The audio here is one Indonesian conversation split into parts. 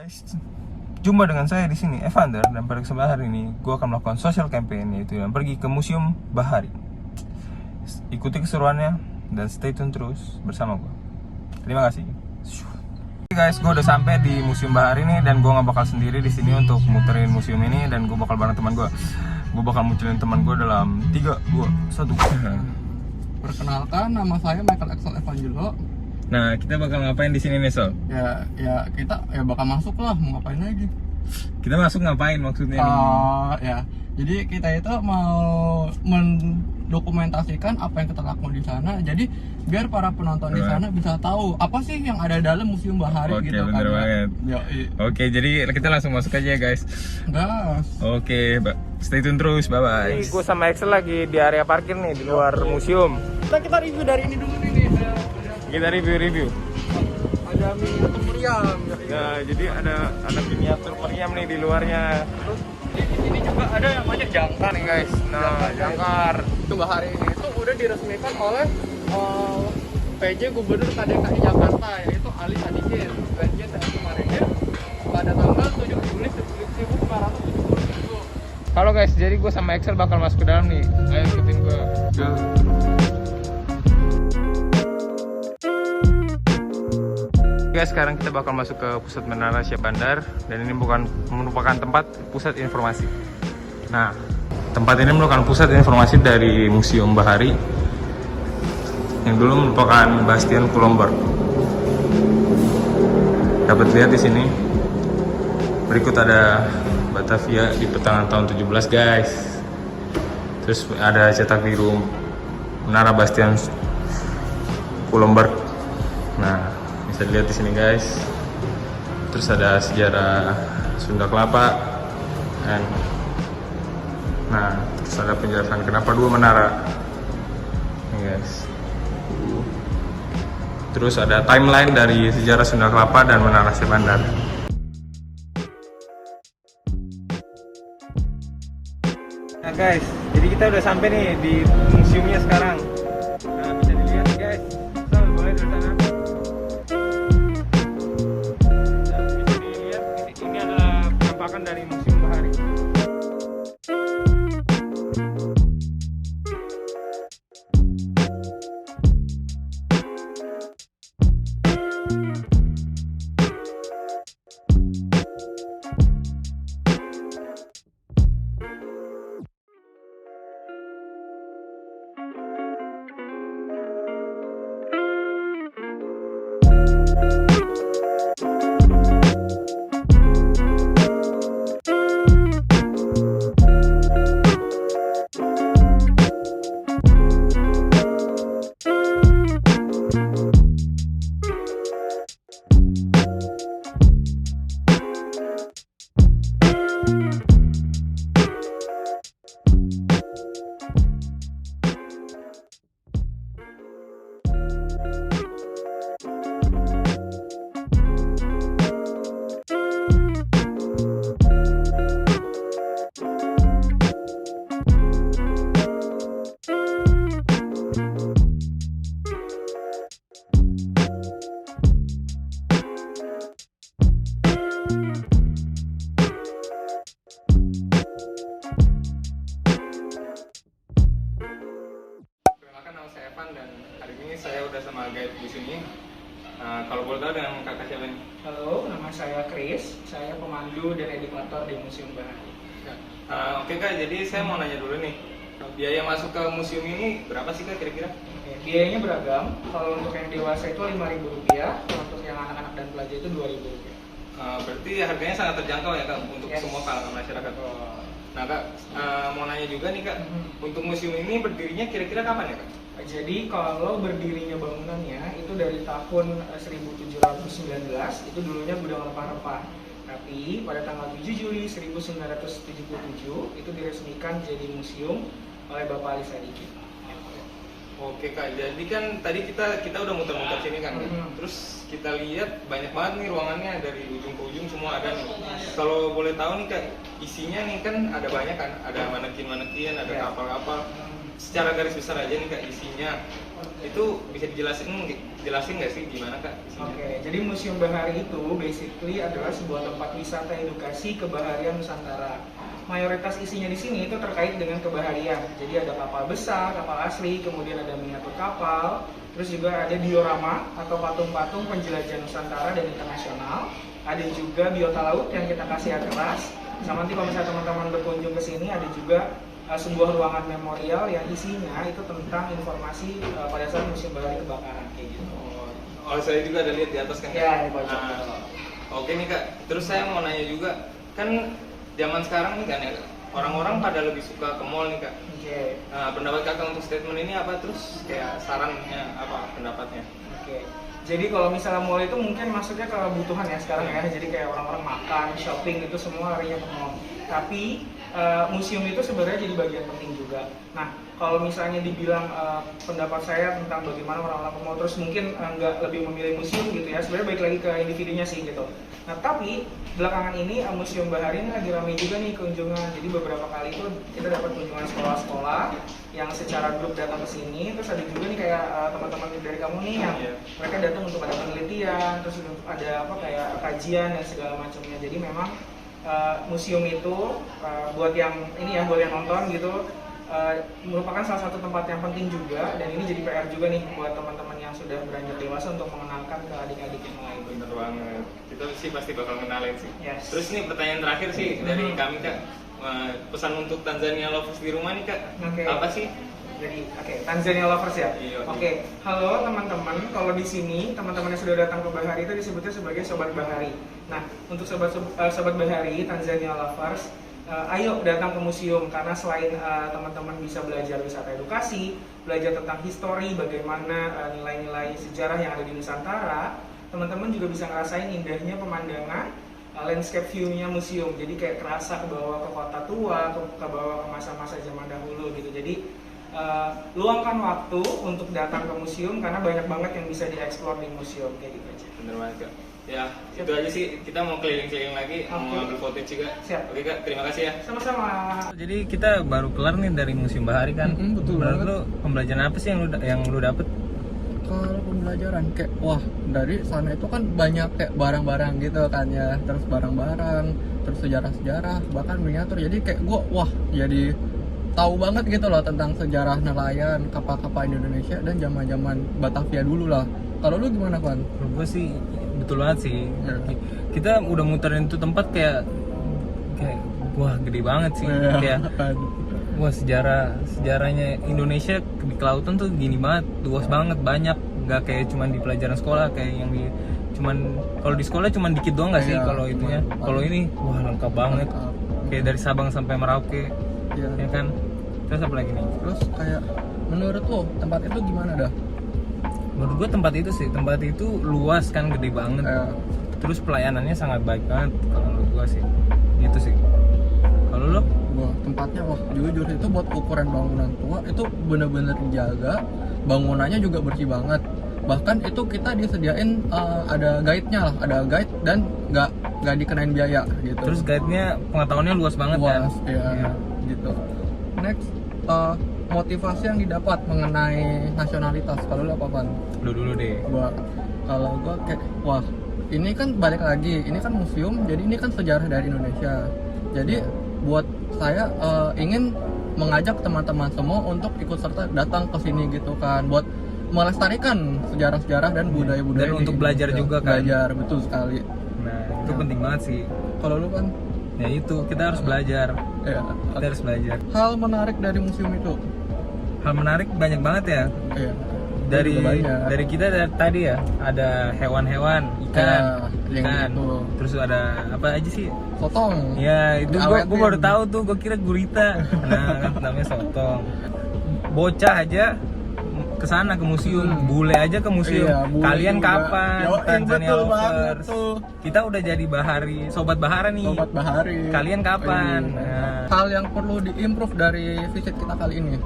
Guys, jumpa dengan saya di sini Evander, dan pada kesempatan hari ini gue akan melakukan social campaign, yaitu yang pergi ke Museum Bahari. Ikuti keseruannya dan stay tune terus bersama gue. Terima kasih. Oke guys, gue udah sampai di Museum Bahari ini, dan gue nggak bakal sendiri di sini untuk muterin museum ini, dan gue bakal bareng teman gue. Gue bakal munculin teman gue dalam 3, 2, 1. Perkenalkan, nama saya Michael Axel Evangelo. Nah, kita bakal ngapain di sini nih, Sol? Ya kita bakal masuk lah, mau ngapain lagi? Kita masuk ngapain maksudnya nih? Jadi kita itu mau mendokumentasikan apa yang kita lakukan di sana. Jadi biar para penonton di sana bisa tahu apa sih yang ada dalam Museum Bahari. Oke, gitu bener kan. banget. Oke, jadi kita langsung masuk aja ya guys. Gas. Oke, stay tune terus, bye-bye. Gue sama Excel lagi di area parkir nih, di luar museum. Kita review dari ini dulu nih. Kita review. Ada miniatur meriam. Nah, jadi ada miniatur meriam nih di luarnya. Terus di sini juga ada yang namanya jangkar Nih guys, nah jangkar. Museum Bahari ini itu udah diresmikan oleh PJ Gubernur KDKI Jakarta, yaitu Ali Sadikin kemarin pada tanggal 7 Juli 1577. Halo guys, jadi gue sama Excel bakal masuk ke dalam nih. Ayo ikutin gue. Guys, sekarang kita bakal masuk ke pusat Menara Syah Bandar, dan ini merupakan tempat pusat informasi. Nah, tempat ini merupakan pusat informasi dari Museum Bahari yang dulu merupakan Bastion Kulomber. Dapat lihat di sini. Berikut ada Batavia di pertengahan tahun 17 guys. Terus ada cetak biru Menara Bastion Kulomber. Nah, bisa dilihat di sini guys. Terus ada sejarah Sunda Kelapa, dan nah terus ada penjelasan kenapa dua menara nih guys. Terus ada timeline dari sejarah Sunda Kelapa dan Menara Syah Bandar. Nah guys, jadi kita udah sampai nih di museumnya sekarang. Nah, bisa dilihat guys. Boleh dari sana. Dari Museum Bahari. Dan hari ini saya udah sama guide di sini. Kalau boleh tahu dengan kakak siapa nih? Halo, nama saya Chris. Saya pemandu dan edukator di Museum Bahari. Oke kak, jadi saya mau nanya dulu nih, biaya masuk ke museum ini berapa sih kak kira-kira? Biayanya beragam. Kalau untuk yang dewasa itu Rp5.000, kalau untuk yang anak-anak dan pelajar itu Rp2.000. Berarti harganya sangat terjangkau ya kak untuk semua kalangan masyarakat. Nah kak, mau nanya juga nih kak, untuk museum ini berdirinya kira-kira kapan ya kak? Jadi kalau berdirinya bangunannya itu dari tahun 1719, itu dulunya gudang rempah-rempah. Tapi pada tanggal 7 Juli 1977 itu diresmikan jadi museum oleh Bapak Ali Sadikin. Oke kak, jadi kan tadi kita udah muter-muter sini kan, terus kita lihat banyak banget nih ruangannya, dari ujung ke ujung semua ada nih. Kalau boleh tahu nih kak, isinya nih kan ada banyak kan, ada manekin-manekin, ada kapal-kapal. secara garis besar aja nih Kak isinya. Itu bisa jelasin nggak sih gimana Kak isinya? Oke, jadi Museum Bahari itu basically adalah sebuah tempat wisata edukasi kebaharian Nusantara. Mayoritas isinya di sini itu terkait dengan kebaharian. Jadi ada kapal besar, kapal asli, kemudian ada miniatur kapal, terus juga ada diorama atau patung-patung penjelajah Nusantara dan internasional. Ada juga biota laut yang kita kasih keras. Sama nanti kalau misalnya teman-teman berkunjung ke sini ada juga sebuah ruangan memorial yang isinya itu tentang informasi pada saat Museum Bahari kebakaran kayak gitu. Oh, saya juga ada lihat di atas kan? Ya, di pojok. Oke nih Kak, terus saya mau nanya juga, kan zaman sekarang nih kan ya, orang-orang pada lebih suka ke mall nih Kak. Oke. Nah, pendapat Kakak untuk statement ini apa? Terus kayak sarannya apa pendapatnya? Oke. Jadi kalau misalnya mall itu mungkin maksudnya kebutuhan ya sekarang ya. Jadi kayak orang-orang makan, shopping itu semua larinya ke mall. Tapi museum itu sebenarnya jadi bagian penting juga. Nah, kalau misalnya dibilang pendapat saya tentang bagaimana orang-orang ke mall terus mungkin nggak lebih memilih museum gitu ya. Sebenarnya baik lagi ke individunya sih gitu. Nah, tapi belakangan ini Museum Bahari ini lagi ramai juga nih kunjungan. Jadi beberapa kali itu kita dapat kunjungan sekolah-sekolah yang secara grup datang ke sini. Terus ada juga nih kayak teman-teman dari kamu nih yang mereka datang untuk ada penelitian, terus untuk ada apa kayak kajian dan segala macamnya. Jadi memang museum itu buat yang ini ya, buat yang nonton gitu merupakan salah satu tempat yang penting juga, dan ini jadi PR juga nih buat teman-teman yang sudah beranjak dewasa untuk mengenalkan ke adik-adik yang lain. Bener banget, kita sih pasti bakal kenalin sih. Yes. Terus nih pertanyaan terakhir sih dari kami Kak, pesan untuk Tanzania lovers di rumah nih Kak, Oke. apa sih? Jadi Tanzania lovers ya. Iya. Oke. Halo teman-teman, kalau di sini teman-teman yang sudah datang ke Bahari itu disebutnya sebagai Sobat Bahari. Nah, untuk Sobat Bahari, Tanzania lovers, ayo datang ke museum karena selain teman-teman bisa belajar wisata edukasi, belajar tentang histori, bagaimana nilai-nilai sejarah yang ada di Nusantara, teman-teman juga bisa ngerasain indahnya pemandangan landscape view-nya museum. Jadi kayak kerasa ke bawah ke kota tua, ke bawah ke masa-masa zaman dahulu gitu. Jadi luangkan waktu untuk datang ke museum karena banyak banget yang bisa dieksplor di museum kayak gitu aja. Bener banget Kak. Ya, itu aja sih. Kita mau keliling-keliling lagi, mau ambil footage juga. Siap. Oke Kak, terima kasih ya. Sama-sama. Jadi kita baru kelar nih dari Museum Bahari kan. Betul Menurut banget. lu pembelajaran apa sih yang lu dapet? Kalau pembelajaran kayak wah, dari sana itu kan banyak kayak barang-barang gitu kan ya, terus barang-barang, terus sejarah-sejarah, bahkan miniatur. Jadi kayak gua wah, jadi tahu banget gitu loh tentang sejarah nelayan, kapal-kapal Indonesia dan zaman-zaman Batavia dulu lah. Kalau lu gimana, Van? Menurut gue sih betul banget sih. Ya. Kita udah muterin itu tempat kayak wah gede banget sih. Kayak wah sejarahnya Indonesia di kelautan tuh gini banget, luas banget, banyak. Nggak kayak cuman di pelajaran sekolah kayak yang di cuman kalau di sekolah cuman dikit doang nggak sih Iya, kalau itunya. cuman Kalau ini wah lengkap banget. Lengkap. Kayak dari Sabang sampai Merauke. Ya. Ya kan? Terus apa lagi nih? Terus kayak menurut lo tempat itu gimana dah? Menurut gue tempat itu luas kan, gede banget. Terus pelayanannya sangat baik banget kalau menurut gue sih. Gitu sih. Kalau lo? Wah, tempatnya wah jujur itu buat ukuran bangunan tua itu bener-bener dijaga, bangunannya juga bersih banget. Bahkan itu kita disediain ada guide-nya lah, ada guide dan nggak dikenain biaya gitu. Terus guide-nya pengetahuannya luas banget kan? Luas, iya. Gitu. Next, motivasi yang didapat mengenai nasionalitas. Kalau lu apa, Van? Lu dulu deh. Kalau gua kayak wah, ini kan balik lagi, ini kan museum, jadi ini kan sejarah dari Indonesia. Jadi buat saya ingin mengajak teman-teman semua untuk ikut serta datang ke sini gitu kan, buat melestarikan sejarah-sejarah dan budaya-budaya. Dan untuk belajar juga kan? Belajar, betul sekali. Nah, itu penting banget sih. Kalau lu kan? Ya itu, kita harus belajar. Ya. Kita harus belajar. Hal menarik dari museum itu? Hal menarik banyak banget ya. Iya. Dari kita tadi ya, ada hewan-hewan, ikan, yang itu. terus ada apa aja sih? Sotong. Ya itu Awetin. gue baru tahu tuh, gue kira gurita. Nah kan namanya sotong. Bocah aja kesana ke museum, bule aja ke museum. Iya, bule Kalian juga. kapan? Yoin, Tanzania betul banget lovers. tuh. Kita udah jadi bahari, sobat bahara nih. Sobat Bahari. Kalian kapan? Iya. Nah. Hal yang perlu diimprove dari visit kita kali ini?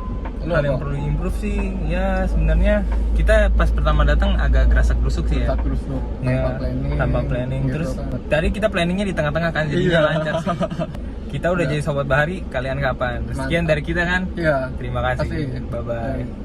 Lu Hal yang apa? perlu improve sih, ya sebenarnya kita pas pertama datang agak gerasak gerusuk sih ya. Saat gerusuk, tanpa planning. Tanpa planning. Gitu Terus kan. tadi kita planningnya di tengah-tengah kan, jadinya Iya. lancar sih. Kita udah Udah. jadi sobat Bahari, kalian kapan? Sekian Mantap. dari kita kan. Iya. Terima kasih. Kasih. Bye bye. Bye.